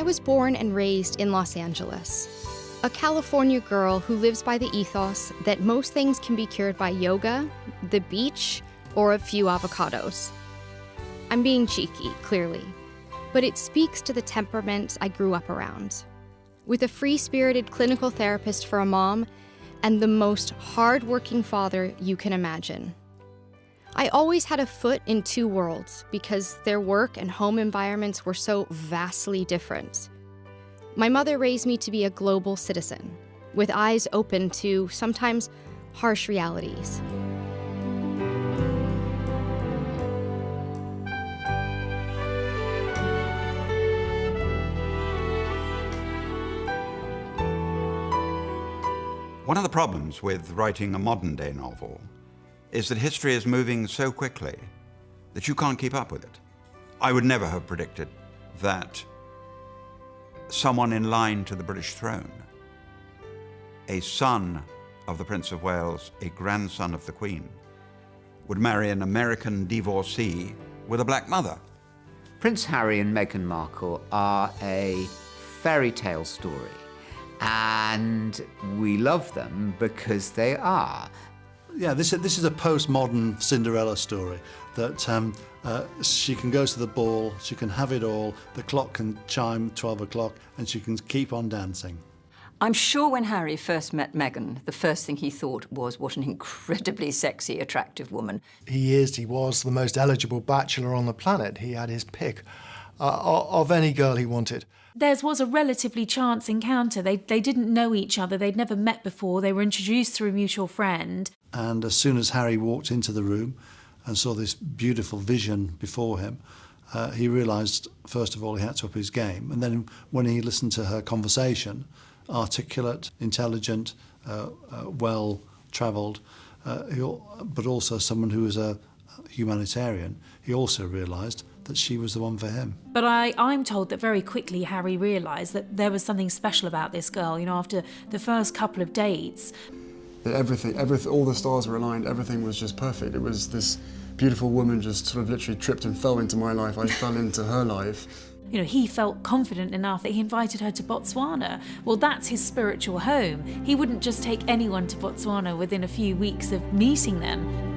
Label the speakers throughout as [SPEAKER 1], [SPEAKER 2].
[SPEAKER 1] I was born and raised in Los Angeles, a California girl who lives by the ethos that most things can be cured by yoga, the beach, or a few avocados. I'm being cheeky, clearly, but it speaks to the temperament I grew up around. With a free-spirited clinical therapist for a mom and the most hard-working father you can imagine. I always had a foot in two worlds because their work and home environments were so vastly different. My mother raised me to be a global citizen, with eyes open to sometimes harsh realities.
[SPEAKER 2] One of the problems with writing a modern-day novel is that history is moving so quickly that you can't keep up with it. I would never have predicted that someone in line to the British throne, a son of the Prince of Wales, a grandson of the Queen, would marry an American divorcee with a black mother.
[SPEAKER 3] Prince Harry and Meghan Markle are a fairy tale story, and we love them because they are.
[SPEAKER 4] Yeah, this is a postmodern Cinderella story, that she can go to the ball, she can have it all, the clock can chime 12 o'clock, and she can keep on dancing.
[SPEAKER 5] I'm sure when Harry first met Meghan, the first thing he thought was, what an incredibly sexy, attractive woman.
[SPEAKER 6] He was the most eligible bachelor on the planet. He had his pick of any girl he wanted.
[SPEAKER 7] Theirs was a relatively chance encounter. They didn't know each other. They'd never met before. They were introduced through a mutual friend.
[SPEAKER 4] And as soon as Harry walked into the room and saw this beautiful vision before him, he realised, first of all, he had to up his game. And then when he listened to her conversation, articulate, intelligent, well-travelled, but also someone who was a humanitarian, he also realised that she was the one for him.
[SPEAKER 7] But I'm told that very quickly Harry realised that there was something special about this girl, you know, after the first couple of dates.
[SPEAKER 8] Everything, all the stars were aligned, everything was just perfect. It was this beautiful woman just sort of literally tripped and fell into my life. I fell into her life.
[SPEAKER 7] You know, he felt confident enough that he invited her to Botswana. Well, that's his spiritual home. He wouldn't just take anyone to Botswana within a few weeks of meeting them.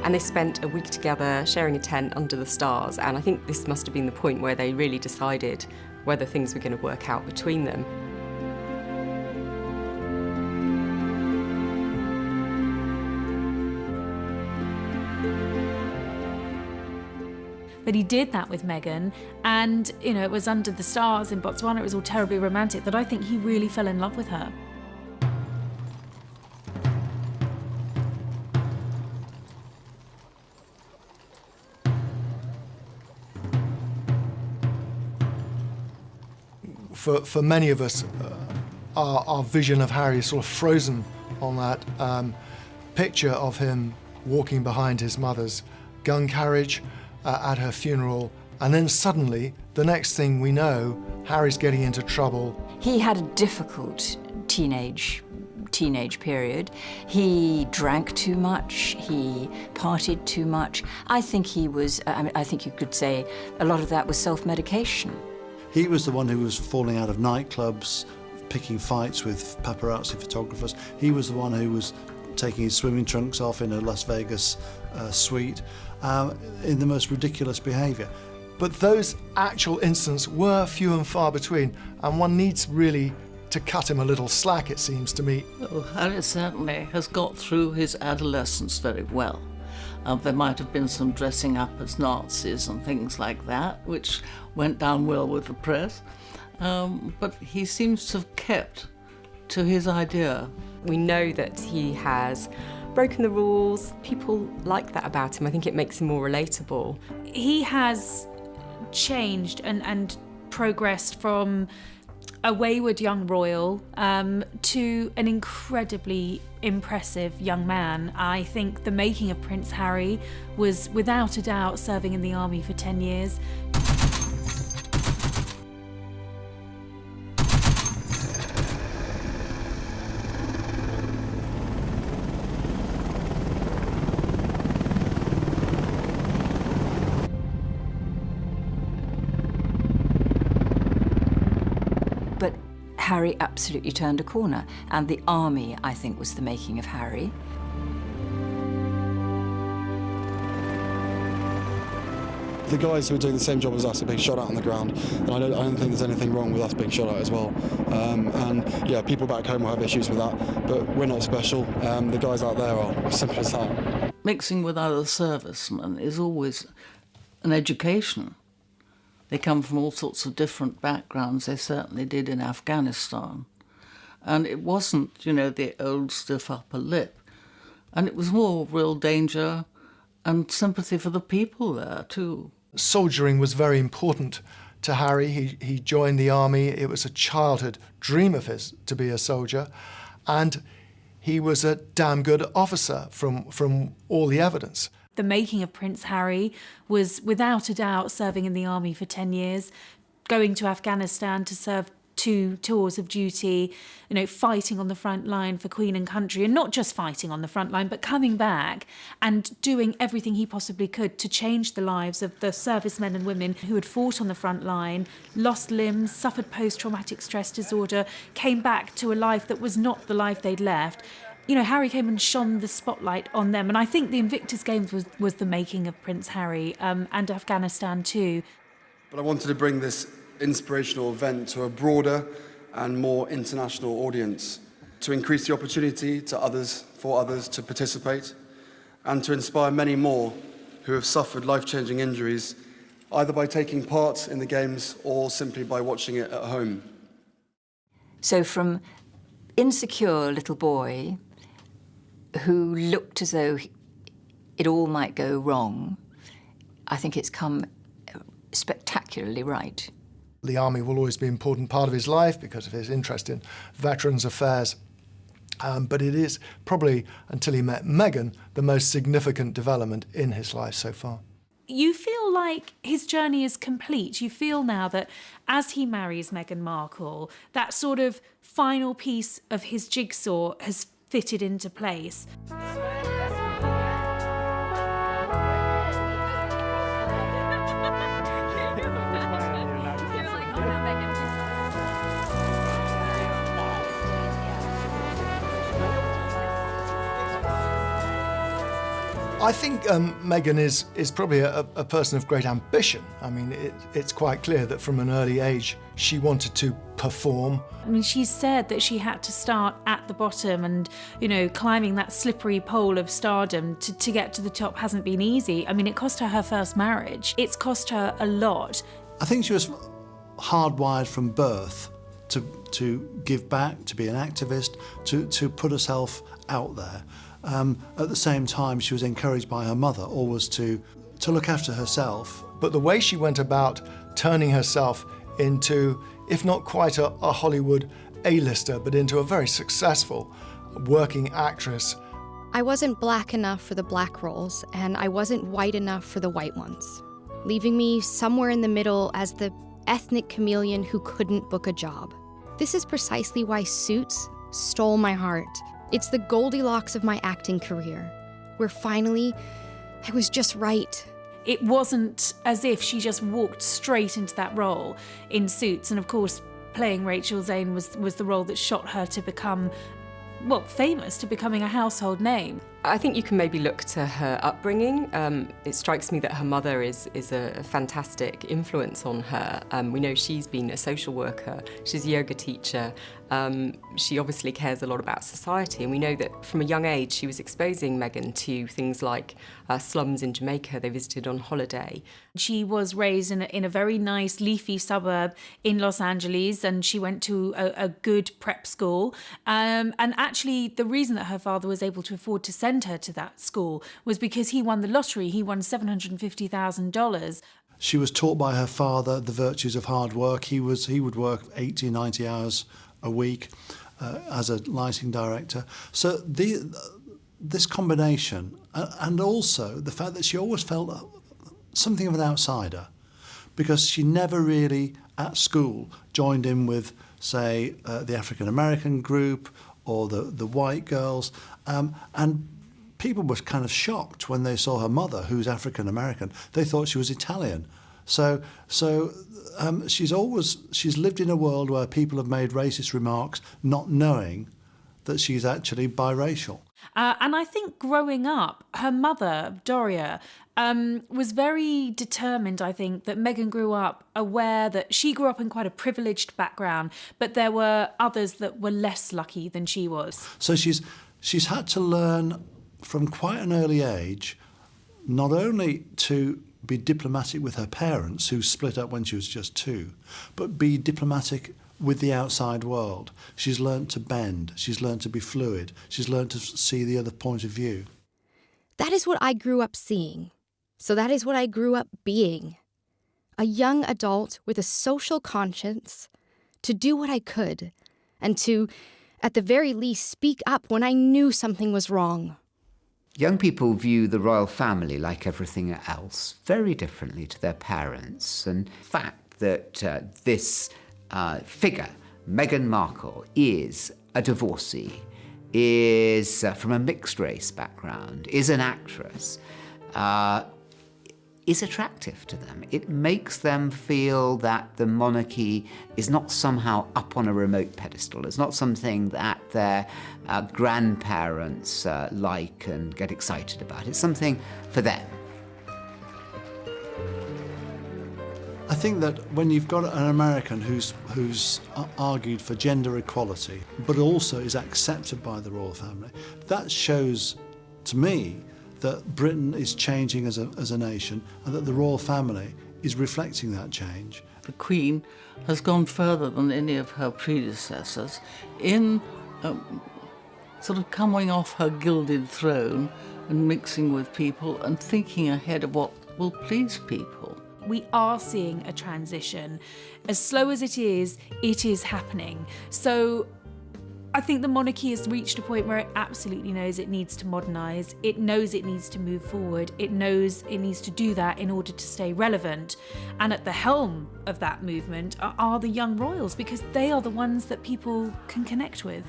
[SPEAKER 9] And they spent a week together sharing a tent under the stars, and I think this must have been the point where they really decided whether things were going to work out between them.
[SPEAKER 7] But he did that with Meghan, and, you know, it was under the stars in Botswana, it was all terribly romantic, that I think he really fell in love with her.
[SPEAKER 6] For many of us, our vision of Harry is sort of frozen on that picture of him walking behind his mother's gun carriage at her funeral, and then suddenly, the next thing we know, Harry's getting into trouble.
[SPEAKER 5] He had a difficult teenage period. He drank too much, he partied too much. I think he was, I think you could say a lot of that was self-medication.
[SPEAKER 4] He was the one who was falling out of nightclubs, picking fights with paparazzi photographers. He was the one who was taking his swimming trunks off in a Las Vegas suite in the most ridiculous behaviour.
[SPEAKER 6] But those actual incidents were few and far between, and one needs really to cut him a little slack, it seems to me.
[SPEAKER 10] Well, Harry certainly has got through his adolescence very well. There might have been some dressing up as Nazis and things like that, which went down well with the press. But he seems to have kept to his idea.
[SPEAKER 9] We know that he has broken the rules. People like that about him. I think it makes him more relatable.
[SPEAKER 7] He has changed and progressed from a wayward young royal to an incredibly impressive young man. I think the making of Prince Harry was without a doubt serving in the army for 10 years.
[SPEAKER 5] Harry absolutely turned a corner, and the army, I think, was the making of Harry.
[SPEAKER 8] The guys who are doing the same job as us are being shot at on the ground, and I don't think there's anything wrong with us being shot at as well. And yeah, people back home will have issues with that, but we're not special. The guys out there are, simple as that.
[SPEAKER 10] Mixing with other servicemen is always an education. They come from all sorts of different backgrounds. They certainly did in Afghanistan. And it wasn't, you know, the old stiff upper lip. And it was more real danger and sympathy for the people there, too.
[SPEAKER 6] Soldiering was very important to Harry. He joined the army. It was a childhood dream of his to be a soldier. And he was a damn good officer from all the evidence.
[SPEAKER 7] The making of Prince Harry was, without a doubt, serving in the army for 10 years, going to Afghanistan to serve 2 tours of duty, you know, fighting on the front line for Queen and country, and not just fighting on the front line, but coming back and doing everything he possibly could to change the lives of the servicemen and women who had fought on the front line, lost limbs, suffered post-traumatic stress disorder, came back to a life that was not the life they'd left. You know, Harry came and shone the spotlight on them, and I think the Invictus Games was the making of Prince Harry, and Afghanistan too.
[SPEAKER 8] But I wanted to bring this inspirational event to a broader and more international audience, to increase the opportunity for others to participate, and to inspire many more who have suffered life-changing injuries, either by taking part in the Games or simply by watching it at home.
[SPEAKER 5] So from insecure little boy who looked as though it all might go wrong, I think it's come spectacularly right.
[SPEAKER 6] The army will always be an important part of his life because of his interest in veterans' affairs. But it is probably, until he met Meghan, the most significant development in his life so far.
[SPEAKER 7] You feel like his journey is complete. You feel now that as he marries Meghan Markle, that sort of final piece of his jigsaw has fitted into place.
[SPEAKER 6] I think Meghan is probably a person of great ambition. I mean, it's quite clear that from an early age she wanted to perform.
[SPEAKER 7] I mean, she said that she had to start at the bottom and, you know, climbing that slippery pole of stardom to get to the top hasn't been easy. I mean, it cost her first marriage. It's cost her a lot.
[SPEAKER 4] I think she was hardwired from birth to give back, to be an activist, to put herself out there. At the same time, she was encouraged by her mother always to look after herself.
[SPEAKER 6] But the way she went about turning herself into, if not quite a Hollywood A-lister, but into a very successful working actress.
[SPEAKER 1] I wasn't black enough for the black roles, and I wasn't white enough for the white ones, leaving me somewhere in the middle as the ethnic chameleon who couldn't book a job. This is precisely why Suits stole my heart. It's the Goldilocks of my acting career, where finally I was just right.
[SPEAKER 7] It wasn't as if she just walked straight into that role in Suits. And of course, playing Rachel Zane was the role that shot her to become, well, famous, to becoming a household name.
[SPEAKER 9] I think you can maybe look to her upbringing. It strikes me that her mother is a fantastic influence on her. We know she's been a social worker, she's a yoga teacher. She obviously cares a lot about society, and we know that from a young age she was exposing Meghan to things like slums in Jamaica they visited on holiday.
[SPEAKER 7] She was raised in a very nice leafy suburb in Los Angeles, and she went to a good prep school. And actually the reason that her father was able to afford to send her to that school was because he won the lottery. He won $750,000.
[SPEAKER 4] She was taught by her father the virtues of hard work. He would work 80, 90 hours a week as a lighting director. So this combination, and also the fact that she always felt something of an outsider, because she never really at school joined in with, say, the African American group or the white girls, and people were kind of shocked when they saw her mother, who's African American. They thought she was Italian. She's lived in a world where people have made racist remarks, not knowing that she's actually biracial.
[SPEAKER 7] And I think growing up, her mother, Doria, was very determined, I think, that Meghan grew up aware that she grew up in quite a privileged background, but there were others that were less lucky than she was.
[SPEAKER 4] So she's had to learn from quite an early age not only to be diplomatic with her parents, who split up when she was just 2, but be diplomatic with the outside world. She's learned to bend, she's learned to be fluid, she's learned to see the other point of view.
[SPEAKER 1] That is what I grew up seeing. So that is what I grew up being. A young adult with a social conscience, to do what I could, and to, at the very least, speak up when I knew something was wrong.
[SPEAKER 3] Young people view the royal family, like everything else, very differently to their parents. And the fact that this figure, Meghan Markle, is a divorcee, is from a mixed race background, is an actress, is attractive to them. It makes them feel that the monarchy is not somehow up on a remote pedestal. It's not something that their grandparents like and get excited about. It's something for them.
[SPEAKER 4] I think that when you've got an American who's argued for gender equality, but also is accepted by the royal family, that shows to me that Britain is changing as a nation, and that the royal family is reflecting that change.
[SPEAKER 10] The Queen has gone further than any of her predecessors in sort of coming off her gilded throne and mixing with people and thinking ahead of what will please people.
[SPEAKER 7] We are seeing a transition. As slow as it is happening. So I think the monarchy has reached a point where it absolutely knows it needs to modernise. It knows it needs to move forward. It knows it needs to do that in order to stay relevant. And at the helm of that movement are the young royals, because they are the ones that people can connect with.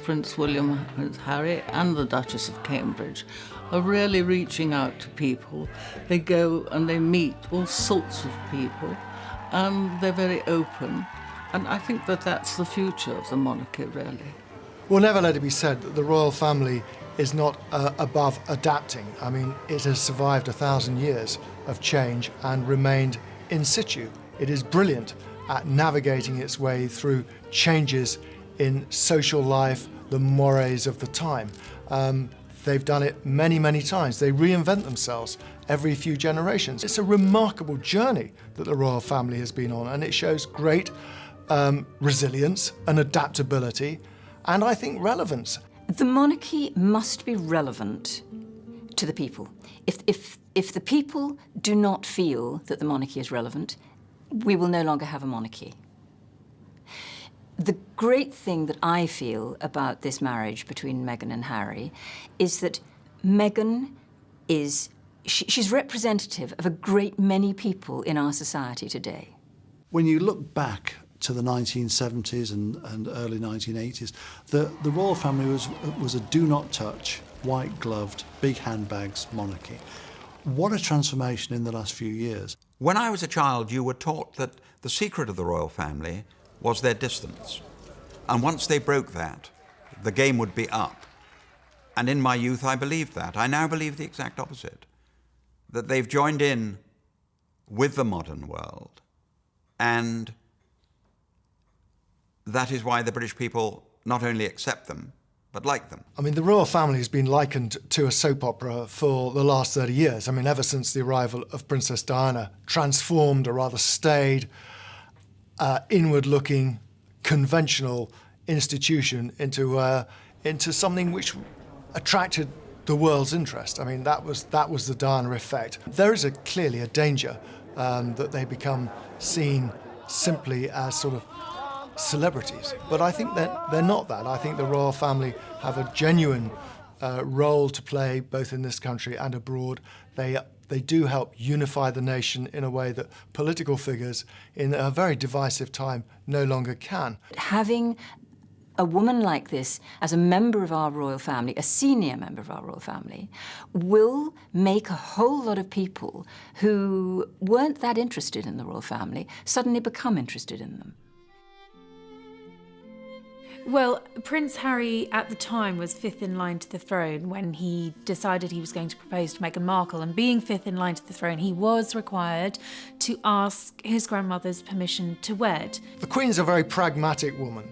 [SPEAKER 10] Prince William, Prince Harry and the Duchess of Cambridge are really reaching out to people. They go and they meet all sorts of people, and they're very open. And I think that that's the future of the monarchy, really.
[SPEAKER 6] We'll never let it be said that the royal family is not above adapting. I mean, it has survived 1,000 years of change and remained in situ. It is brilliant at navigating its way through changes in social life, the mores of the time. They've done it many, many times. They reinvent themselves every few generations. It's a remarkable journey that the royal family has been on, and it shows great resilience and adaptability, and I think relevance.
[SPEAKER 5] The monarchy must be relevant to the people. If the people do not feel that the monarchy is relevant, we will no longer have a monarchy. The great thing that I feel about this marriage between Meghan and Harry is that Meghan is, she's representative of a great many people in our society today.
[SPEAKER 4] When you look back to the 1970s and early 1980s, the royal family was a do-not-touch, white-gloved, big handbags monarchy. What a transformation in the last few years.
[SPEAKER 2] When I was a child, you were taught that the secret of the royal family was their distance. And once they broke that, the game would be up. And in my youth, I believed that. I now believe the exact opposite, that they've joined in with the modern world. And that is why the British people not only accept them, but like them.
[SPEAKER 6] I mean, the royal family has been likened to a soap opera for the last 30 years. I mean, ever since the arrival of Princess Diana, transformed, or rather stayed, inward-looking, conventional institution into something which attracted the world's interest. I mean, that was the Diana effect. There is clearly a danger that they become seen simply as sort of celebrities. But I think that they're not that. I think the royal family have a genuine role to play both in this country and abroad. They do help unify the nation in a way that political figures in a very divisive time no longer can.
[SPEAKER 5] Having A woman like this, as a member of our royal family, a senior member of our royal family, will make a whole lot of people who weren't that interested in the royal family suddenly become interested in them.
[SPEAKER 7] Well, Prince Harry at the time was fifth in line to the throne when he decided he was going to propose to Meghan Markle, and being fifth in line to the throne, he was required to ask his grandmother's permission to wed.
[SPEAKER 6] The Queen's a very pragmatic woman.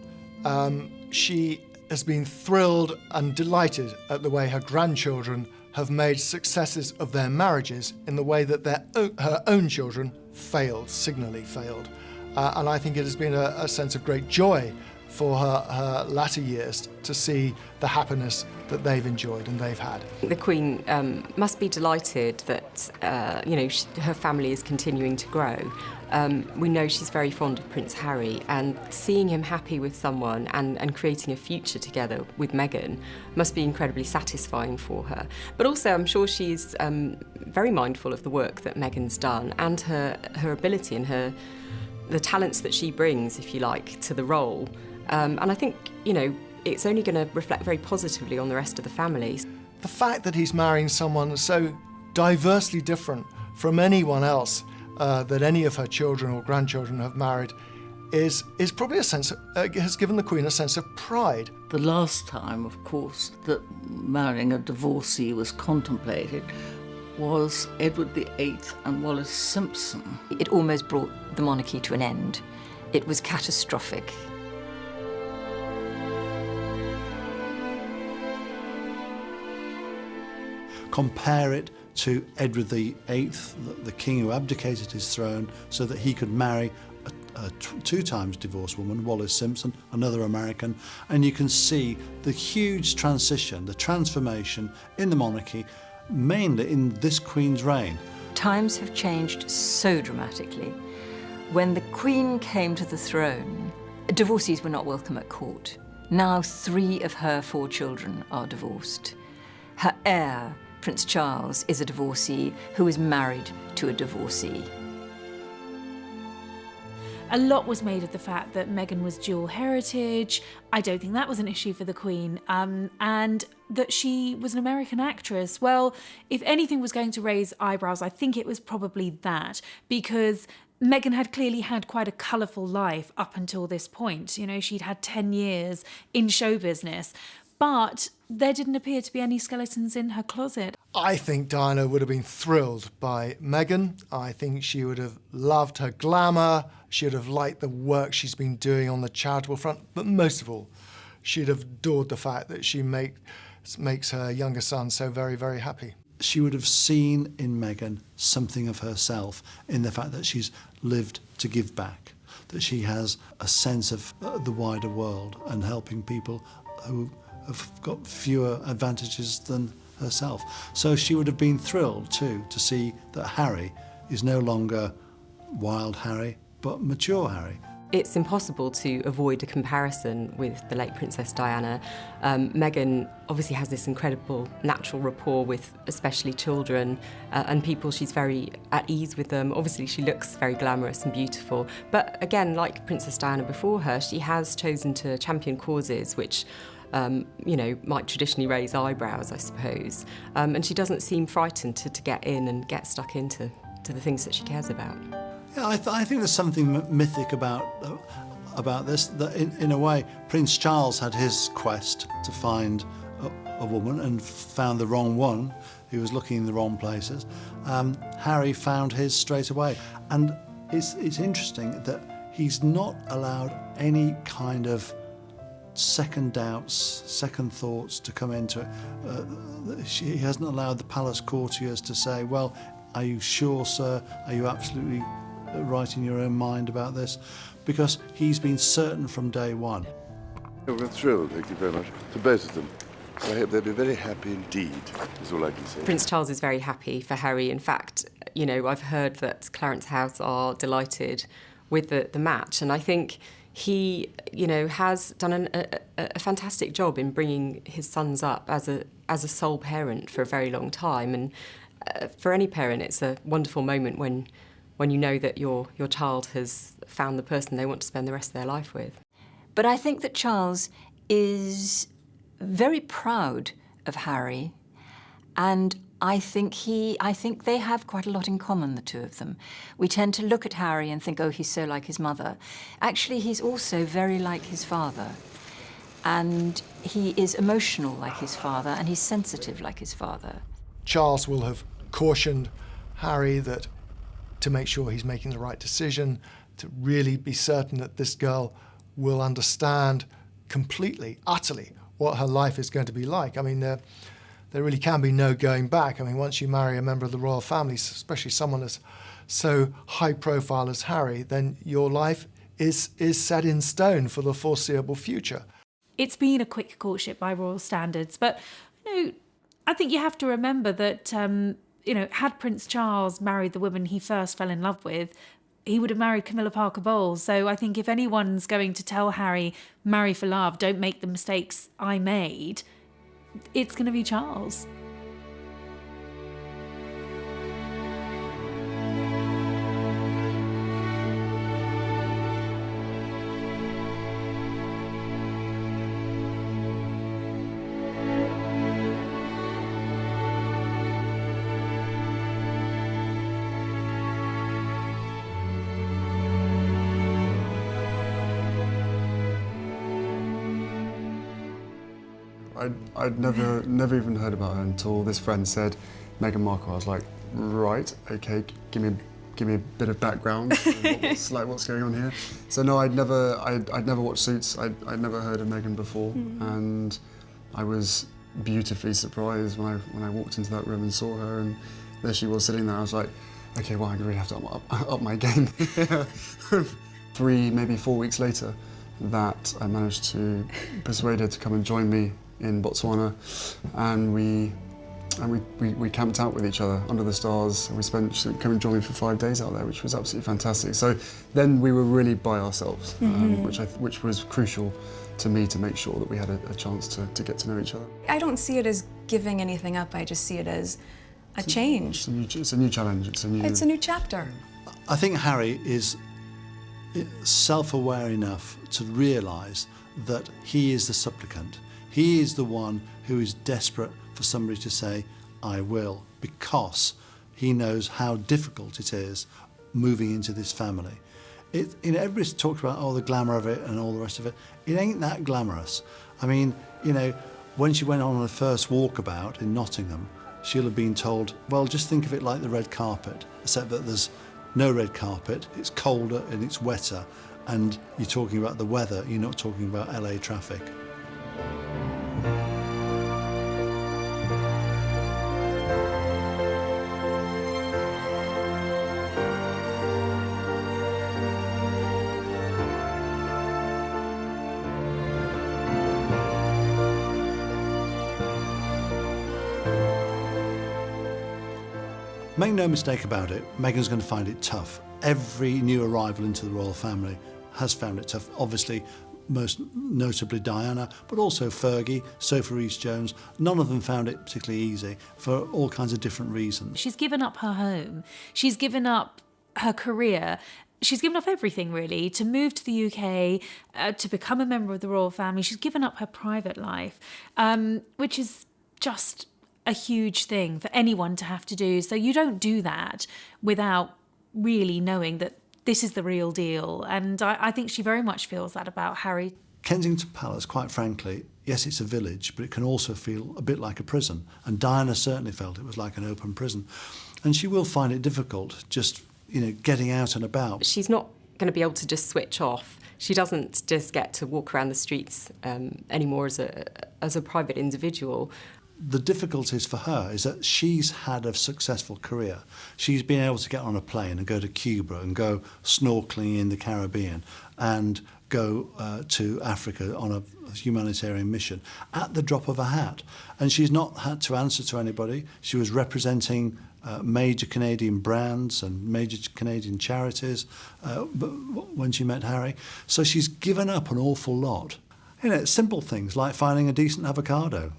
[SPEAKER 6] She has been thrilled and delighted at the way her grandchildren have made successes of their marriages in the way that her own children failed, signally failed. And I think it has been a sense of great joy for her latter years to see the happiness that they've enjoyed and they've had.
[SPEAKER 9] The Queen must be delighted that her family is continuing to grow. We know she's very fond of Prince Harry, and seeing him happy with someone and creating a future together with Meghan must be incredibly satisfying for her. But also I'm sure she's very mindful of the work that Meghan's done and her ability and the talents that she brings, if you like, to the role. And I think, it's only going to reflect very positively on the rest of the family.
[SPEAKER 6] The fact that he's marrying someone so diversely different from anyone else that any of her children or grandchildren have married is probably has given the Queen a sense of pride.
[SPEAKER 10] The last time, of course, that marrying a divorcee was contemplated was Edward VIII and Wallis Simpson.
[SPEAKER 5] It almost brought the monarchy to an end. It was catastrophic.
[SPEAKER 4] Compare it to Edward VIII, the king who abdicated his throne so that he could marry a 2 times divorced woman, Wallis Simpson, another American, and you can see the huge transition, the transformation in the monarchy, mainly in this Queen's reign.
[SPEAKER 5] Times have changed so dramatically. When the Queen came to the throne, divorcees were not welcome at court. Now 3 of her 4 children are divorced. Her heir, Prince Charles, is a divorcee who is married to a divorcee.
[SPEAKER 7] A lot was made of the fact that Meghan was dual heritage. I don't think that was an issue for the Queen. And that she was an American actress. Well, if anything was going to raise eyebrows, I think it was probably that, because Meghan had clearly had quite a colourful life up until this point. She'd had 10 years in show business, but there didn't appear to be any skeletons in her closet.
[SPEAKER 6] I think Diana would have been thrilled by Meghan. I think she would have loved her glamour. She would have liked the work she's been doing on the charitable front. But most of all, she'd have adored the fact that she makes her younger son so very, very happy.
[SPEAKER 4] She would have seen in Meghan something of herself in the fact that she's lived to give back, that she has a sense of the wider world and helping people who have got fewer advantages than herself. So she would have been thrilled too to see that Harry is no longer wild Harry, but mature Harry.
[SPEAKER 9] It's impossible to avoid a comparison with the late Princess Diana. Meghan obviously has this incredible natural rapport with especially children and people. She's very at ease with them. Obviously she looks very glamorous and beautiful, but again, like Princess Diana before her, she has chosen to champion causes which might traditionally raise eyebrows, I suppose. And she doesn't seem frightened to get in and get stuck into the things that she cares about.
[SPEAKER 4] Yeah, I think there's something mythic about this, that in a way Prince Charles had his quest to find a woman and found the wrong one. He was looking in the wrong places. Harry found his straight away. And it's interesting that he's not allowed any kind of second doubts, second thoughts to come into it. He hasn't allowed the palace courtiers to say, well, are you sure, sir? Are you absolutely right in your own mind about this? Because he's been certain from day one.
[SPEAKER 11] We're thrilled, thank you very much, to both of them. I hope they'll be very happy indeed, is all I can say.
[SPEAKER 9] Prince Charles is very happy for Harry. In fact, I've heard that Clarence House are delighted with the match, and I think he, has done a fantastic job in bringing his sons up as a sole parent for a very long time. And for any parent, it's a wonderful moment when you know that your child has found the person they want to spend the rest of their life with.
[SPEAKER 5] But I think that Charles is very proud of Harry, and I think they have quite a lot in common, the two of them. We tend to look at Harry and think, oh, he's so like his mother. Actually, he's also very like his father. And he is emotional like his father, and he's sensitive like his father.
[SPEAKER 6] Charles will have cautioned Harry that to make sure he's making the right decision, to really be certain that this girl will understand completely, utterly, what her life is going to be like. I mean, there really can be no going back. I mean, once you marry a member of the royal family, especially someone as so high profile as Harry, then your life is set in stone for the foreseeable future.
[SPEAKER 7] It's been a quick courtship by royal standards, but I think you have to remember that had Prince Charles married the woman he first fell in love with, he would have married Camilla Parker Bowles. So I think if anyone's going to tell Harry, marry for love, don't make the mistakes I made, it's going to be Charles.
[SPEAKER 12] I'd never even heard about her until this friend said Meghan Markle. I was like, right, okay, give me a bit of background. What's going on here? So no, I'd never watched Suits. I'd never heard of Meghan before, and I was beautifully surprised when I walked into that room and saw her, and there she was sitting there. I was like, okay, well, I really have to up my game. 3, maybe 4 weeks later, that I managed to persuade her to come and join me in Botswana, and we camped out with each other under the stars. She came and joined me for 5 days out there, which was absolutely fantastic. So then we were really by ourselves, which was crucial to me to make sure that we had a chance to get to know each other.
[SPEAKER 13] I don't see it as giving anything up. I just see it as a change.
[SPEAKER 12] It's a new challenge. It's a new
[SPEAKER 13] chapter.
[SPEAKER 4] I think Harry is self-aware enough to realise that he is the supplicant. He is the one who is desperate for somebody to say, I will, because he knows how difficult it is moving into this family. Everybody's talked about, the glamour of it and all the rest of it. It ain't that glamorous. I mean, when she went on her first walkabout in Nottingham, she'll have been told, well, just think of it like the red carpet, except that there's no red carpet, it's colder and it's wetter, and you're talking about the weather, you're not talking about LA traffic. Make no mistake about it, Meghan's going to find it tough. Every new arrival into the royal family has found it tough. Obviously, most notably Diana, but also Fergie, Sophie Rhys-Jones. None of them found it particularly easy for all kinds of different reasons.
[SPEAKER 7] She's given up her home. She's given up her career. She's given up everything, really, to move to the UK, to become a member of the royal family. She's given up her private life, which is just a huge thing for anyone to have to do. So you don't do that without really knowing that this is the real deal. And I think she very much feels that about Harry.
[SPEAKER 4] Kensington Palace, quite frankly, yes, it's a village, but it can also feel a bit like a prison. And Diana certainly felt it was like an open prison. And she will find it difficult just, getting out and about.
[SPEAKER 9] She's not going to be able to just switch off. She doesn't just get to walk around the streets anymore as a private individual.
[SPEAKER 4] The difficulties for her is that she's had a successful career. She's been able to get on a plane and go to Cuba and go snorkeling in the Caribbean and go to Africa on a humanitarian mission at the drop of a hat. And she's not had to answer to anybody. She was representing major Canadian brands and major Canadian charities when she met Harry. So she's given up an awful lot. Simple things like finding a decent avocado,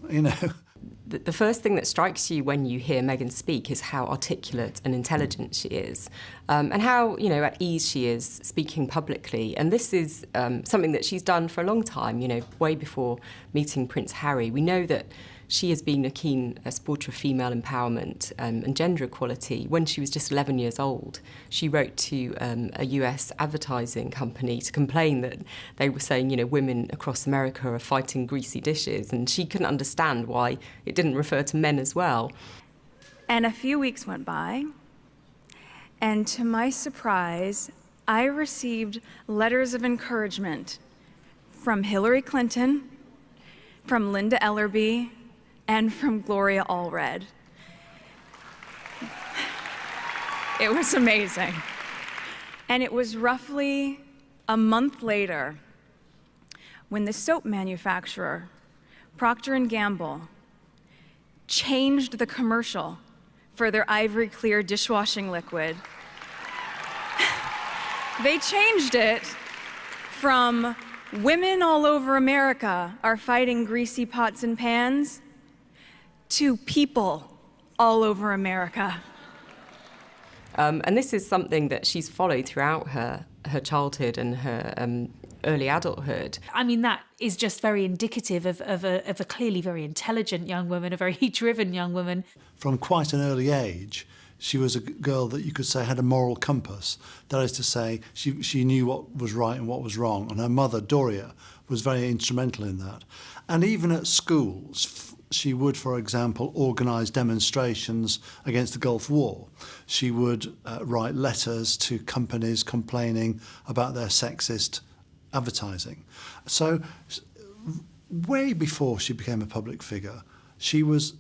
[SPEAKER 9] the first thing that strikes you when you hear Meghan speak is how articulate and intelligent she is, and how, you know, at ease she is speaking publicly. And this is something that she's done for a long time, you know, way before meeting Prince Harry. We know that she has been a keen supporter of female empowerment and gender equality. When she was just 11 years old, she wrote to a US advertising company to complain that they were saying, you know, women across America are fighting greasy dishes, and she couldn't understand why it didn't refer to men as well.
[SPEAKER 14] And a few weeks went by, and to my surprise, I received letters of encouragement from Hillary Clinton, from Linda Ellerbee, and from Gloria Allred. It was amazing. And it was roughly a month later when the soap manufacturer, Procter & Gamble, changed the commercial for their Ivory Clear dishwashing liquid. They changed it from "Women all over America are fighting greasy pots and pans" to "People all over America."
[SPEAKER 9] And this is something that she's followed throughout her childhood and her early adulthood.
[SPEAKER 7] I mean, that is just very indicative of a clearly very intelligent young woman, a very driven young woman.
[SPEAKER 4] From quite an early age, she was a girl that you could say had a moral compass. That is to say, she knew what was right and what was wrong. And her mother, Doria, was very instrumental in that. And even at schools, she would, for example, organise demonstrations against the Gulf War. She would write letters to companies complaining about their sexist advertising. So way before she became a public figure, she was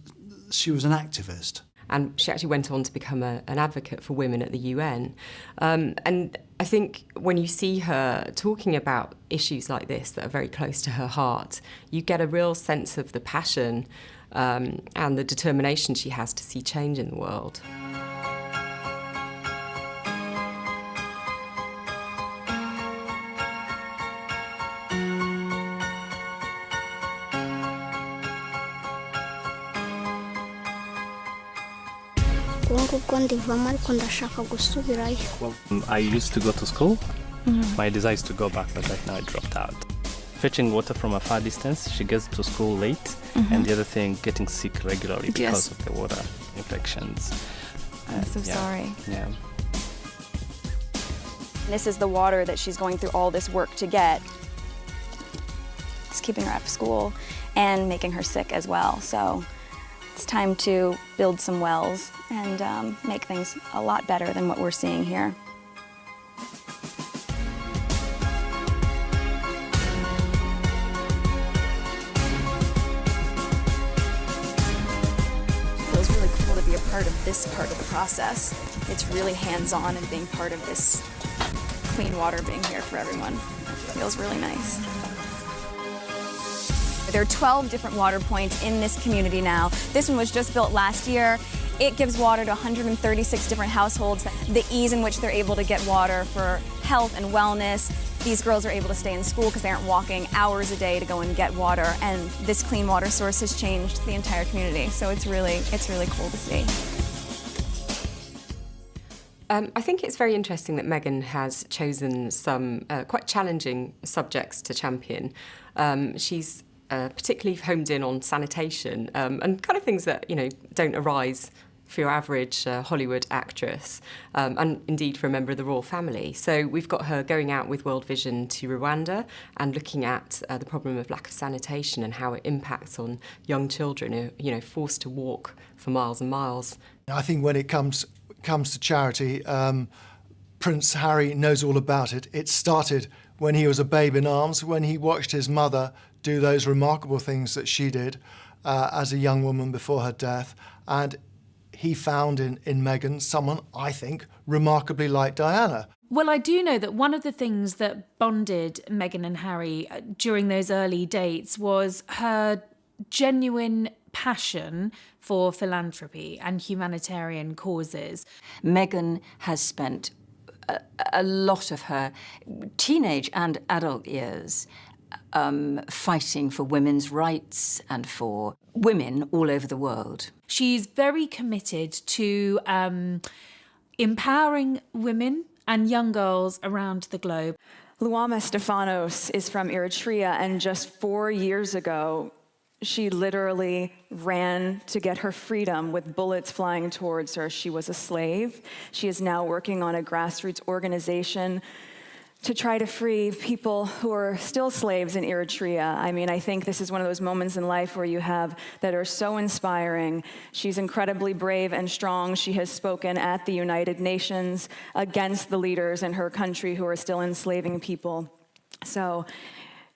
[SPEAKER 4] an activist.
[SPEAKER 9] And she actually went on to become an advocate for women at the UN. And I think when you see her talking about issues like this that are very close to her heart, you get a real sense of the passion and the determination she has to see change in the world.
[SPEAKER 15] I used to go to school. My desire is to go back, but right now I dropped out. Fetching water from a far distance, she gets to school late, and the other thing, getting sick regularly because of the water infections.
[SPEAKER 16] I'm so sorry.
[SPEAKER 15] Yeah.
[SPEAKER 16] This is the water that she's going through all this work to get. It's keeping her out of school and making her sick as well. So it's time to build some wells and make things a lot better than what we're seeing here. It feels really cool to be a part of this part of the process. It's really hands-on and being part of this clean water being here for everyone. It feels really nice. There are 12 different water points in this community now. This one was just built last year. It gives water to 136 different households. The ease in which they're able to get water for health and wellness. These girls are able to stay in school because they aren't walking hours a day to go and get water. And this clean water source has changed the entire community. So it's really cool to see.
[SPEAKER 9] I think it's very interesting that Meghan has chosen some quite challenging subjects to champion. She's particularly homed in on sanitation and kind of things that, you know, don't arise for your average Hollywood actress and indeed for a member of the royal family. So we've got her going out with World Vision to Rwanda and looking at the problem of lack of sanitation and how it impacts on young children who, you know, forced to walk for miles and miles.
[SPEAKER 6] I think when it comes to charity, Prince Harry knows all about it. It started when he was a babe in arms, when he watched his mother do those remarkable things that she did as a young woman before her death. And he found in Meghan someone, I think, remarkably like Diana.
[SPEAKER 7] Well, I do know that one of the things that bonded Meghan and Harry during those early dates was her genuine passion for philanthropy and humanitarian causes.
[SPEAKER 5] Meghan has spent a lot of her teenage and adult years fighting for women's rights and for women all over the world.
[SPEAKER 7] She's very committed to empowering women and young girls around the globe.
[SPEAKER 14] Luama Stefanos is from Eritrea, and just 4 years ago, she literally ran to get her freedom with bullets flying towards her. She was a slave. She is now working on a grassroots organization to try to free people who are still slaves in Eritrea. I mean, I think this is one of those moments in life where you have that are so inspiring. She's incredibly brave and strong. She has spoken at the United Nations against the leaders in her country who are still enslaving people. So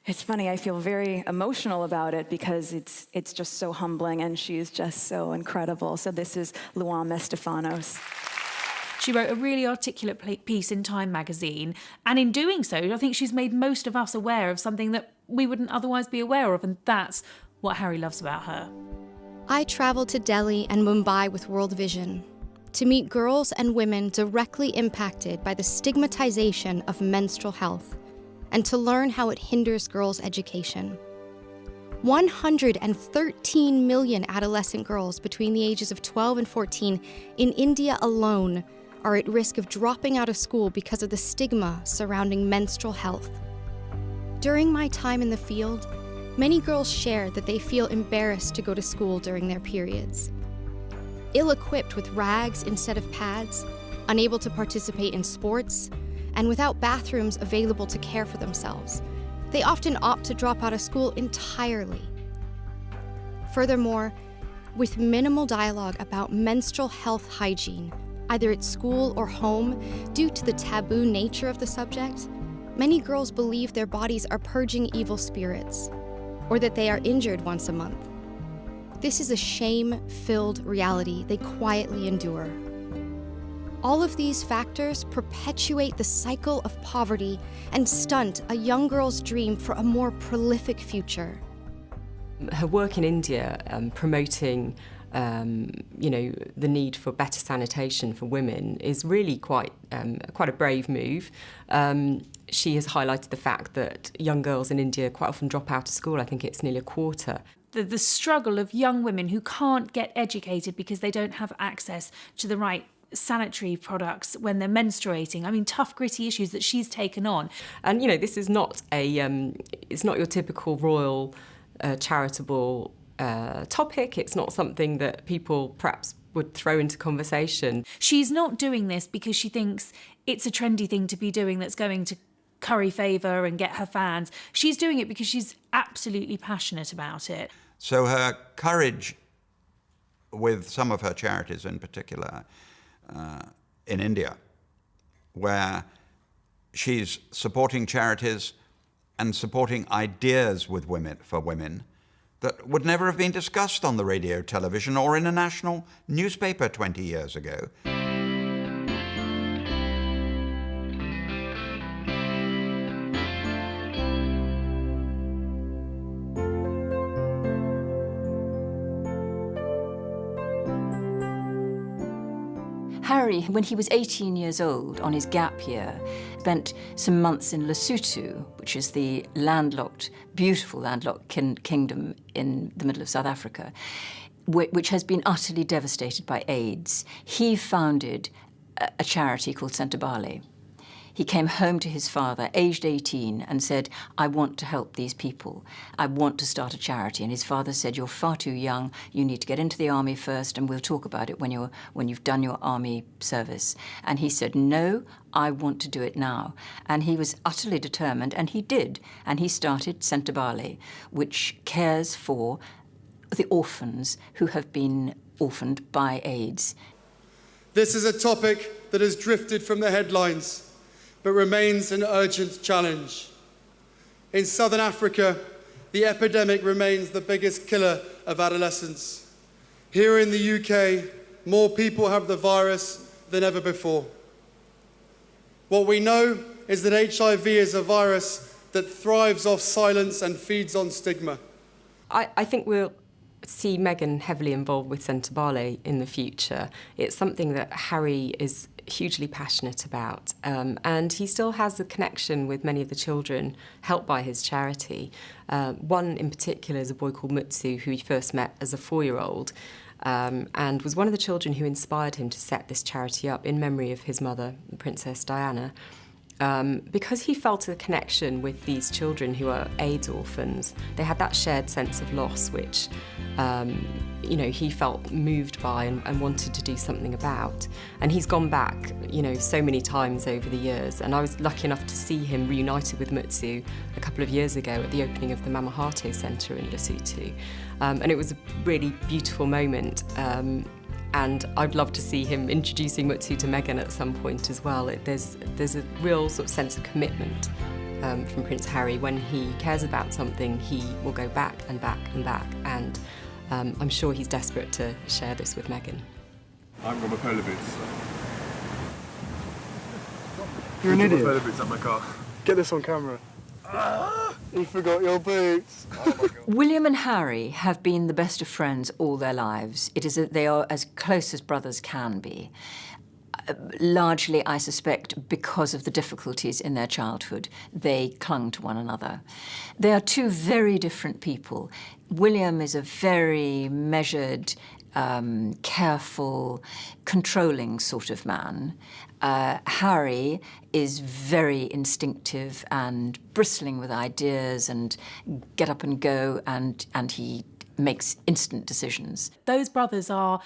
[SPEAKER 14] it's funny, I feel very emotional about it because it's just so humbling, and she's just so incredible. So this is Luama Stefanos.
[SPEAKER 7] She wrote a really articulate piece in Time magazine, and in doing so, I think she's made most of us aware of something that we wouldn't otherwise be aware of, and that's what Harry loves about her.
[SPEAKER 1] I traveled to Delhi and Mumbai with World Vision to meet girls and women directly impacted by the stigmatization of menstrual health and to learn how it hinders girls' education. 113 million adolescent girls between the ages of 12 and 14 in India alone are at risk of dropping out of school because of the stigma surrounding menstrual health. During my time in the field, many girls share that they feel embarrassed to go to school during their periods. Ill-equipped with rags instead of pads, unable to participate in sports, and without bathrooms available to care for themselves, they often opt to drop out of school entirely. Furthermore, with minimal dialogue about menstrual health hygiene, either at school or home, due to the taboo nature of the subject, many girls believe their bodies are purging evil spirits, or that they are injured once a month. This is a shame-filled reality they quietly endure. All of these factors perpetuate the cycle of poverty and stunt a young girl's dream for a more prolific future.
[SPEAKER 9] Her work in India, promoting the need for better sanitation for women is really quite a brave move. She has highlighted the fact that young girls in India quite often drop out of school. I think it's nearly a quarter.
[SPEAKER 7] The struggle of young women who can't get educated because they don't have access to the right sanitary products when they're menstruating. I mean, tough, gritty issues that she's taken on.
[SPEAKER 9] And, this is not it's not your typical royal charitable topic. It's not something that people perhaps would throw into conversation.
[SPEAKER 7] She's not doing this because she thinks it's a trendy thing to be doing that's going to curry favour and get her fans. She's doing it because she's absolutely passionate about it.
[SPEAKER 2] So her courage with some of her charities in particular in India, where she's supporting charities and supporting ideas with women for women that would never have been discussed on the radio, television, or in a national newspaper 20 years ago.
[SPEAKER 5] Harry, when he was 18 years old, on his gap year, spent some months in Lesotho, which is the landlocked, beautiful landlocked kingdom in the middle of South Africa, which has been utterly devastated by AIDS. He founded a charity called Sentabale. He came home to his father, aged 18, and said, I want to help these people. I want to start a charity. And his father said, you're far too young. You need to get into the army first, and we'll talk about it when you've done your army service. And he said, no, I want to do it now. And he was utterly determined, and he did. And he started Sentabale, which cares for the orphans who have been orphaned by AIDS.
[SPEAKER 8] This is a topic that has drifted from the headlines, but remains an urgent challenge. In southern Africa, the epidemic remains the biggest killer of adolescents. Here in the UK, more people have the virus than ever before. What we know is that HIV is a virus that thrives off silence and feeds on stigma.
[SPEAKER 9] I think we'll see Meghan heavily involved with Sentabale in the future. It's something that Harry is hugely passionate about. And he still has a connection with many of the children helped by his charity. One in particular is a boy called Mutsu, who he first met as a 4-year-old, and was one of the children who inspired him to set this charity up in memory of his mother, Princess Diana. Because he felt a connection with these children who are AIDS orphans. They had that shared sense of loss, which he felt moved by and wanted to do something about. And he's gone back, so many times over the years. And I was lucky enough to see him reunited with Mutsu a couple of years ago at the opening of the Mamahato Centre in Lesotho. And it was a really beautiful moment. And I'd love to see him introducing Mutsu to Meghan at some point as well. There's a real sort of sense of commitment from Prince Harry. When he cares about something, he will go back and back and back. And I'm sure he's desperate to share this with Meghan.
[SPEAKER 11] I've got my polo boots.
[SPEAKER 12] You're an idiot.
[SPEAKER 11] My polo boots up my car.
[SPEAKER 12] Get this on camera. You forgot your boots.
[SPEAKER 11] Oh my God.
[SPEAKER 5] William and Harry have been the best of friends all their lives. They are as close as brothers can be. Largely, I suspect, because of the difficulties in their childhood, they clung to one another. They are two very different people. William is a very measured, careful, controlling sort of man. Harry is very instinctive and bristling with ideas and get up and go, and he makes instant decisions.
[SPEAKER 7] Those brothers are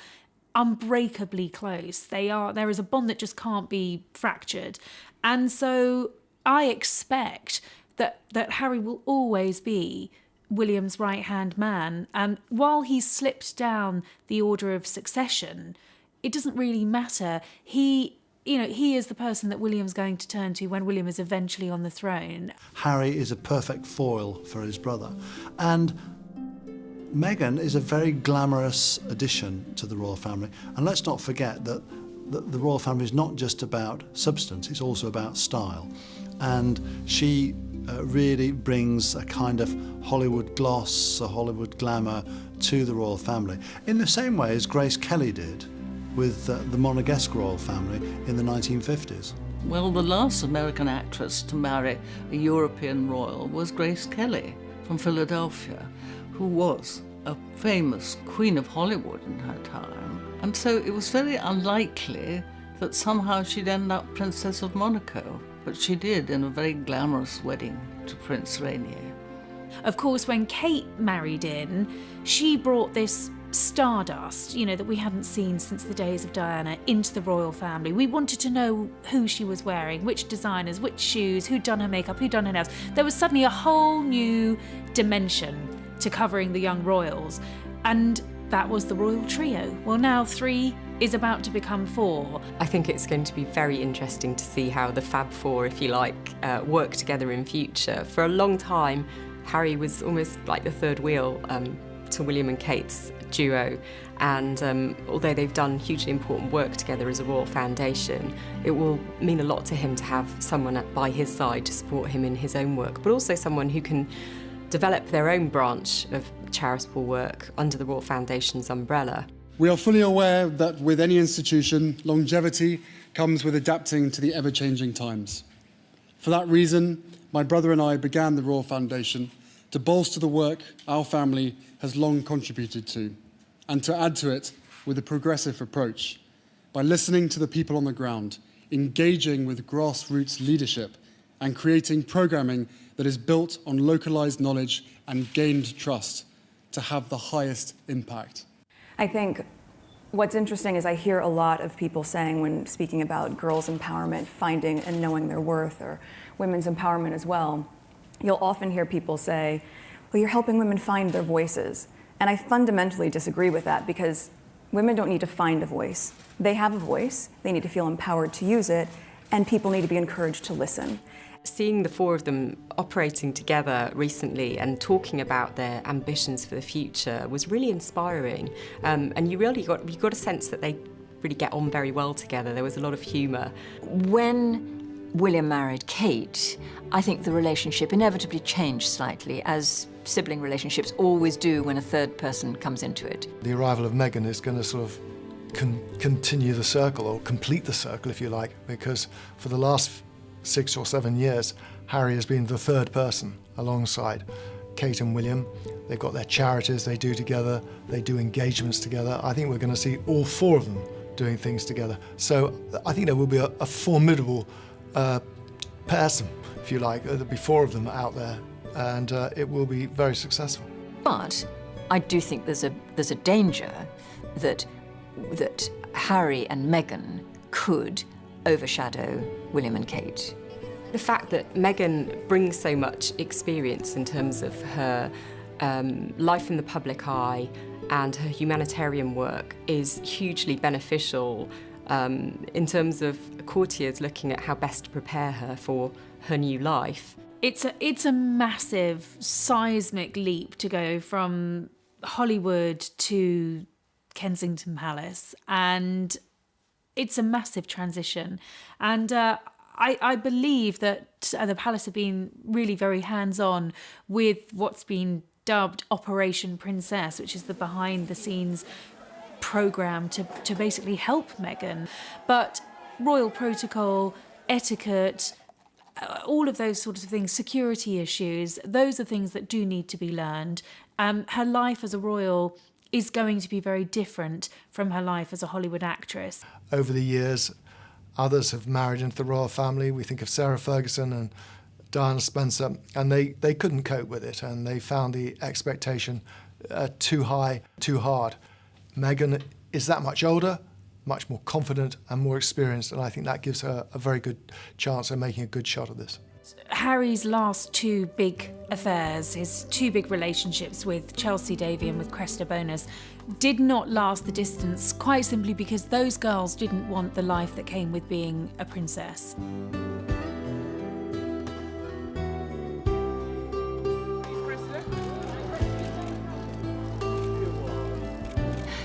[SPEAKER 7] unbreakably close. There is a bond that just can't be fractured. And so I expect that Harry will always be William's right-hand man. And while he's slipped down the order of succession, it doesn't really matter. He is the person that William's going to turn to when William is eventually on the throne.
[SPEAKER 4] Harry is a perfect foil for his brother. And Meghan is a very glamorous addition to the royal family. And let's not forget that the royal family is not just about substance, it's also about style. And she really brings a kind of Hollywood gloss, a Hollywood glamour to the royal family, in the same way as Grace Kelly did with the Monegasque royal family in the 1950s.
[SPEAKER 10] Well, the last American actress to marry a European royal was Grace Kelly from Philadelphia, who was a famous queen of Hollywood in her time. And so it was very unlikely that somehow she'd end up Princess of Monaco, but she did in a very glamorous wedding to Prince Rainier.
[SPEAKER 7] Of course, when Kate married in, she brought this stardust, that we hadn't seen since the days of Diana, into the royal family. We wanted to know who she was wearing, which designers, which shoes, who'd done her makeup, who'd done her nails. There was suddenly a whole new dimension to covering the young royals, and that was the royal trio. Well, now 3 is about to become 4.
[SPEAKER 9] I think it's going to be very interesting to see how the Fab Four, if you like, work together in future. For a long time, Harry was almost like the third wheel to William and Kate's duo, and although they've done hugely important work together as a royal foundation, it will mean a lot to him to have someone by his side to support him in his own work, but also someone who can develop their own branch of charitable work under the Royal Foundation's umbrella.
[SPEAKER 8] We are fully aware that with any institution, longevity comes with adapting to the ever-changing times. For that reason, my brother and I began the Royal Foundation to bolster the work our family has long contributed to, and to add to it with a progressive approach, by listening to the people on the ground, engaging with grassroots leadership, and creating programming that is built on localized knowledge and gained trust to have the highest impact.
[SPEAKER 13] I think what's interesting is I hear a lot of people saying, when speaking about girls' empowerment, finding and knowing their worth, or women's empowerment as well, you'll often hear people say, well, you're helping women find their voices. And I fundamentally disagree with that, because women don't need to find a voice. They have a voice, they need to feel empowered to use it, and people need to be encouraged to listen.
[SPEAKER 9] Seeing the 4 of them operating together recently and talking about their ambitions for the future was really inspiring. And you got a sense that they really get on very well together. There was a lot of humour.
[SPEAKER 5] When William married Kate, I think the relationship inevitably changed slightly, as sibling relationships always do when a third person comes into it.
[SPEAKER 6] The arrival of Meghan is going to sort of continue the circle, or complete the circle, if you like, because for the last 6 or 7 years, Harry has been the third person alongside Kate and William. They've got their charities they do together, they do engagements together. I think we're going to see all 4 of them doing things together. So I think there will be a formidable person, if you like. There'll be 4 of them out there, and it will be very successful.
[SPEAKER 5] But I do think there's a danger that Harry and Meghan could overshadow William and Kate.
[SPEAKER 9] The fact that Meghan brings so much experience in terms of her life in the public eye and her humanitarian work is hugely beneficial in terms of courtiers looking at how best to prepare her for her new life.
[SPEAKER 7] It's a massive seismic leap to go from Hollywood to Kensington Palace, and it's a massive transition. And I believe that the palace have been really very hands-on with what's been dubbed Operation Princess, which is the behind-the-scenes programme to basically help Meghan. But royal protocol, etiquette, all of those sorts of things, security issues, those are things that do need to be learned. Her life as a royal is going to be very different from her life as a Hollywood actress.
[SPEAKER 6] Over the years, others have married into the royal family. We think of Sarah Ferguson and Diana Spencer, and they couldn't cope with it, and they found the expectation too high, too hard. Meghan is that much older, much more confident and more experienced, and I think that gives her a very good chance of making a good shot at this.
[SPEAKER 7] Harry's last 2 big affairs, his 2 big relationships with Chelsea Davy and with Cresta Bonus, did not last the distance, quite simply because those girls didn't want the life that came with being a princess.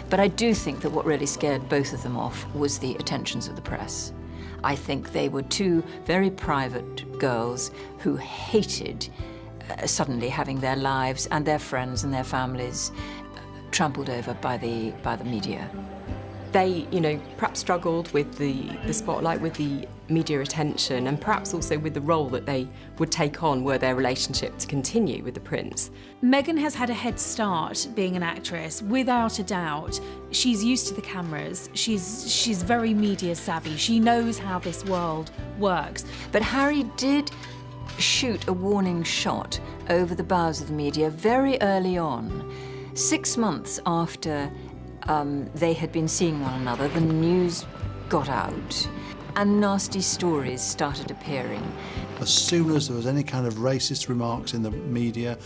[SPEAKER 5] But I do think that what really scared both of them off was the attentions of the press. I think they were 2 very private girls who hated suddenly having their lives and their friends and their families trampled over by the media.
[SPEAKER 9] They, perhaps struggled with the spotlight, with the media attention, and perhaps also with the role that they would take on were their relationship to continue with the prince.
[SPEAKER 7] Meghan has had a head start being an actress, without a doubt. She's used to the cameras. She's very media savvy. She knows how this world works.
[SPEAKER 5] But Harry did shoot a warning shot over the bows of the media very early on. 6 months after they had been seeing one another, the news got out and nasty stories started appearing.
[SPEAKER 4] As soon as there was any kind of racist remarks in the media,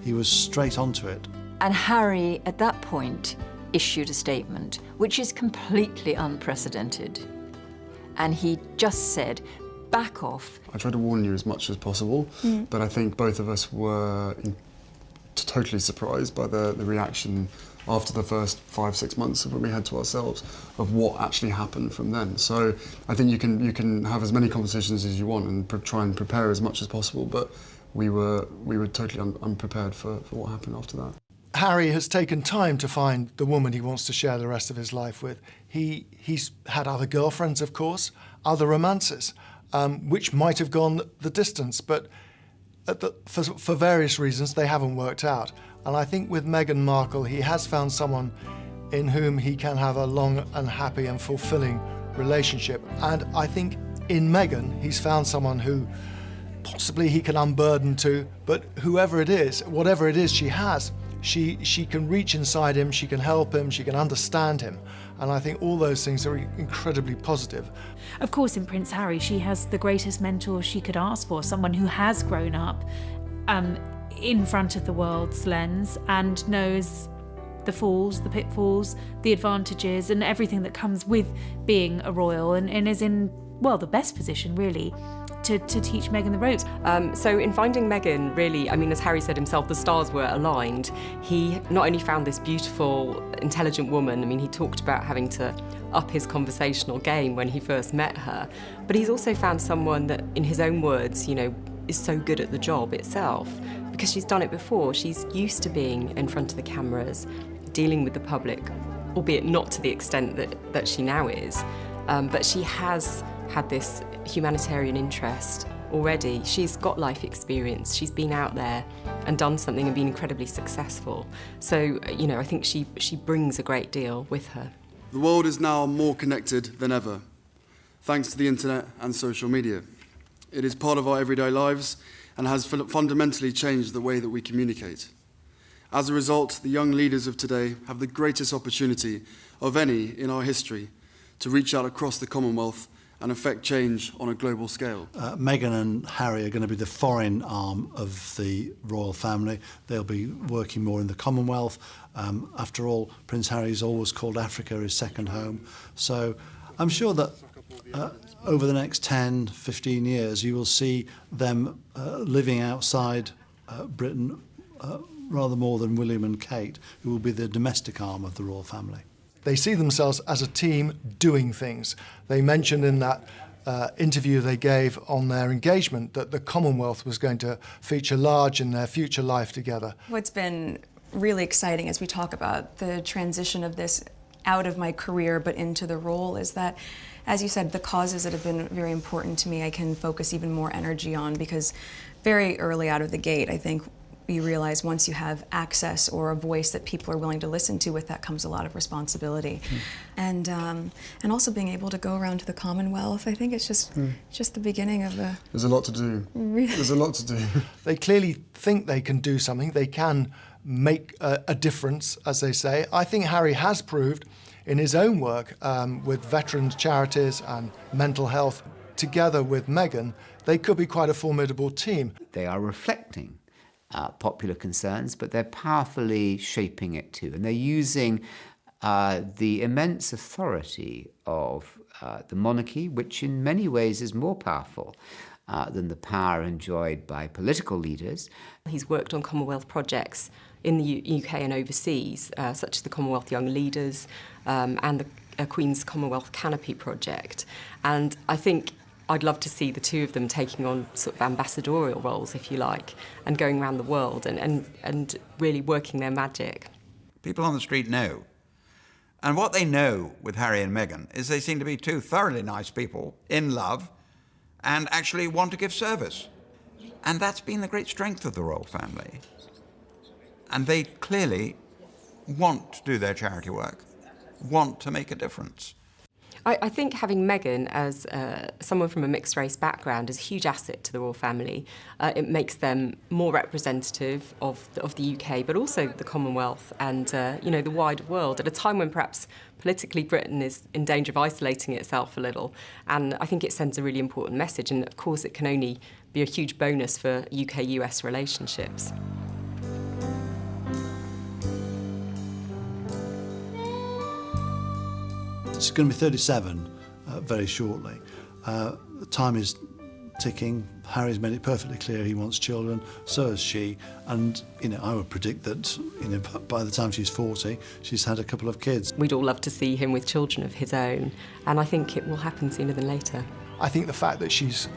[SPEAKER 4] he was straight onto it.
[SPEAKER 5] And Harry, at that point, issued a statement, which is completely unprecedented. And he just said, back off.
[SPEAKER 12] I tried to warn you as much as possible, but I think both of us were totally surprised by the reaction after the first 5-6 months of what we had to ourselves of what actually happened from then. So I think you can have as many conversations as you want and try and prepare as much as possible, but we were totally unprepared for what happened after that.
[SPEAKER 6] Harry has taken time to find the woman he wants to share the rest of his life with. He's had other girlfriends, of course, other romances, which might have gone the distance, but for various reasons they haven't worked out. And I think with Meghan Markle, he has found someone in whom he can have a long and happy and fulfilling relationship. And I think in Meghan, he's found someone who possibly he can unburden to, but whoever it is, whatever it is she has, she can reach inside him, she can help him, she can understand him. And I think all those things are incredibly positive.
[SPEAKER 7] Of course, in Prince Harry, she has the greatest mentor she could ask for, someone who has grown up in front of the world's lens and knows the falls, the pitfalls, the advantages and everything that comes with being a royal and is in, well, the best position, really, to teach Meghan the ropes.
[SPEAKER 9] So in finding Meghan, really, as Harry said himself, the stars were aligned. He not only found this beautiful, intelligent woman, he talked about having to up his conversational game when he first met her, but he's also found someone that, in his own words, is so good at the job itself, because she's done it before. She's used to being in front of the cameras, dealing with the public albeit not to the extent that she now is. But she has had this humanitarian interest already. She's got life experience. She's been out there and done something and been incredibly successful. So, I think she brings a great deal with her.
[SPEAKER 8] The world is now more connected than ever, thanks to the internet and social media. It is part of our everyday lives and has fundamentally changed the way that we communicate. As a result, the young leaders of today have the greatest opportunity of any in our history to reach out across the Commonwealth and affect change on a global scale.
[SPEAKER 4] Meghan and Harry are going to be the foreign arm of the royal family. They'll be working more in the Commonwealth. After all, Prince Harry's always called Africa his second home. So I'm sure that over the next 10, 15 years, you will see them living outside Britain rather more than William and Kate, who will be the domestic arm of the royal family.
[SPEAKER 6] They see themselves as a team doing things. They mentioned in that interview they gave on their engagement that the Commonwealth was going to feature large in their future life together.
[SPEAKER 13] What's been really exciting as we talk about the transition of this out of my career but into the role is that, as you said, the causes that have been very important to me I can focus even more energy on, because very early out of the gate, I think you realize once you have access or a voice that people are willing to listen to, with that comes a lot of responsibility. And also being able to go around to the Commonwealth, I think it's just the beginning of the...
[SPEAKER 12] There's a lot to do.
[SPEAKER 13] Really?
[SPEAKER 12] There's a lot to do.
[SPEAKER 6] They clearly think they can do something. They can make a difference, as they say. I think Harry has proved in his own work with veterans charities and mental health, together with Meghan, they could be quite a formidable team.
[SPEAKER 3] They are reflecting popular concerns, but they're powerfully shaping it too. And they're using the immense authority of the monarchy, which in many ways is more powerful than the power enjoyed by political leaders.
[SPEAKER 9] He's worked on Commonwealth projects in the UK and overseas, such as the Commonwealth Young Leaders and the Queen's Commonwealth Canopy project. And I think I'd love to see the two of them taking on sort of ambassadorial roles, if you like, and going around the world and really working their magic.
[SPEAKER 2] People on the street know. And what they know with Harry and Meghan is they seem to be two thoroughly nice people, in love, and actually want to give service. And that's been the great strength of the royal family. And they clearly want to do their charity work, want to make a difference.
[SPEAKER 9] I think having Meghan as someone from a mixed-race background is a huge asset to the royal family. It makes them more representative of the UK, but also the Commonwealth and the wider world, at a time when perhaps politically Britain is in danger of isolating itself a little. And I think it sends a really important message, and of course it can only be a huge bonus for UK-US relationships.
[SPEAKER 4] She's going to be 37 very shortly. Time is ticking. Harry's made it perfectly clear he wants children, so has she. And, I would predict that, by the time she's 40, she's had a couple of kids.
[SPEAKER 9] We'd all love to see him with children of his own, and I think it will happen sooner than later.
[SPEAKER 6] I think the fact that she's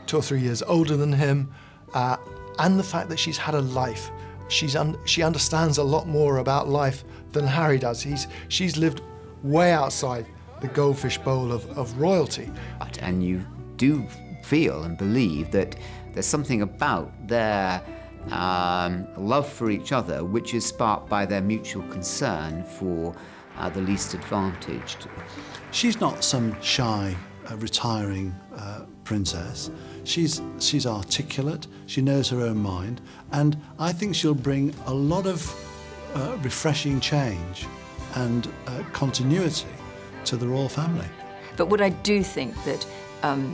[SPEAKER 6] 2 or 3 years older than him, and the fact that she's had a life, she understands a lot more about life than Harry does. She's lived way outside the goldfish bowl of royalty.
[SPEAKER 3] And you do feel and believe that there's something about their love for each other which is sparked by their mutual concern for the least advantaged.
[SPEAKER 4] She's not some shy, retiring princess. She's articulate, she knows her own mind, and I think she'll bring a lot of refreshing change and continuity to the royal family.
[SPEAKER 5] But what I do think that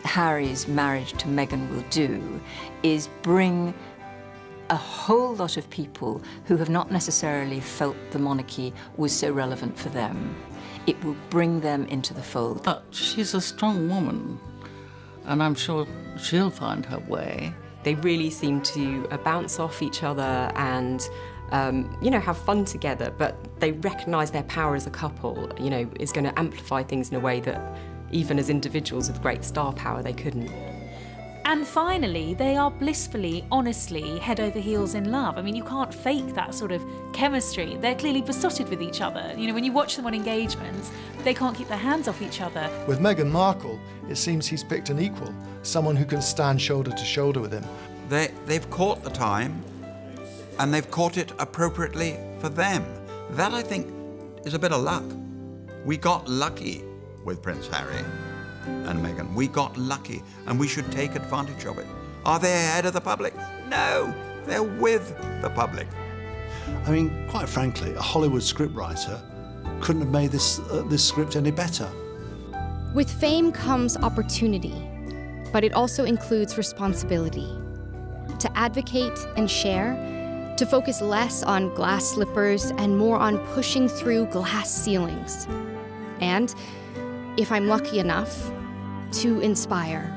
[SPEAKER 5] Harry's marriage to Meghan will do is bring a whole lot of people who have not necessarily felt the monarchy was so relevant for them. It will bring them into the fold.
[SPEAKER 10] But she's a strong woman, and I'm sure she'll find her way.
[SPEAKER 9] They really seem to bounce off each other and have fun together, but they recognise their power as a couple, is going to amplify things in a way that even as individuals with great star power they couldn't.
[SPEAKER 7] And finally, they are blissfully, honestly, head over heels in love. I mean, you can't fake that sort of chemistry. They're clearly besotted with each other. You know, when you watch them on engagements, they can't keep their hands off each other.
[SPEAKER 6] With Meghan Markle, it seems he's picked an equal, someone who can stand shoulder to shoulder with him.
[SPEAKER 2] They've caught the time, and they've caught it appropriately for them. That, I think, is a bit of luck. We got lucky with Prince Harry and Meghan. We got lucky, and we should take advantage of it. Are they ahead of the public? No, they're with the public.
[SPEAKER 4] I mean, quite frankly, a Hollywood scriptwriter couldn't have made this script any better.
[SPEAKER 1] With fame comes opportunity, but it also includes responsibility. To advocate and share, to focus less on glass slippers and more on pushing through glass ceilings. And, if I'm lucky enough, to inspire.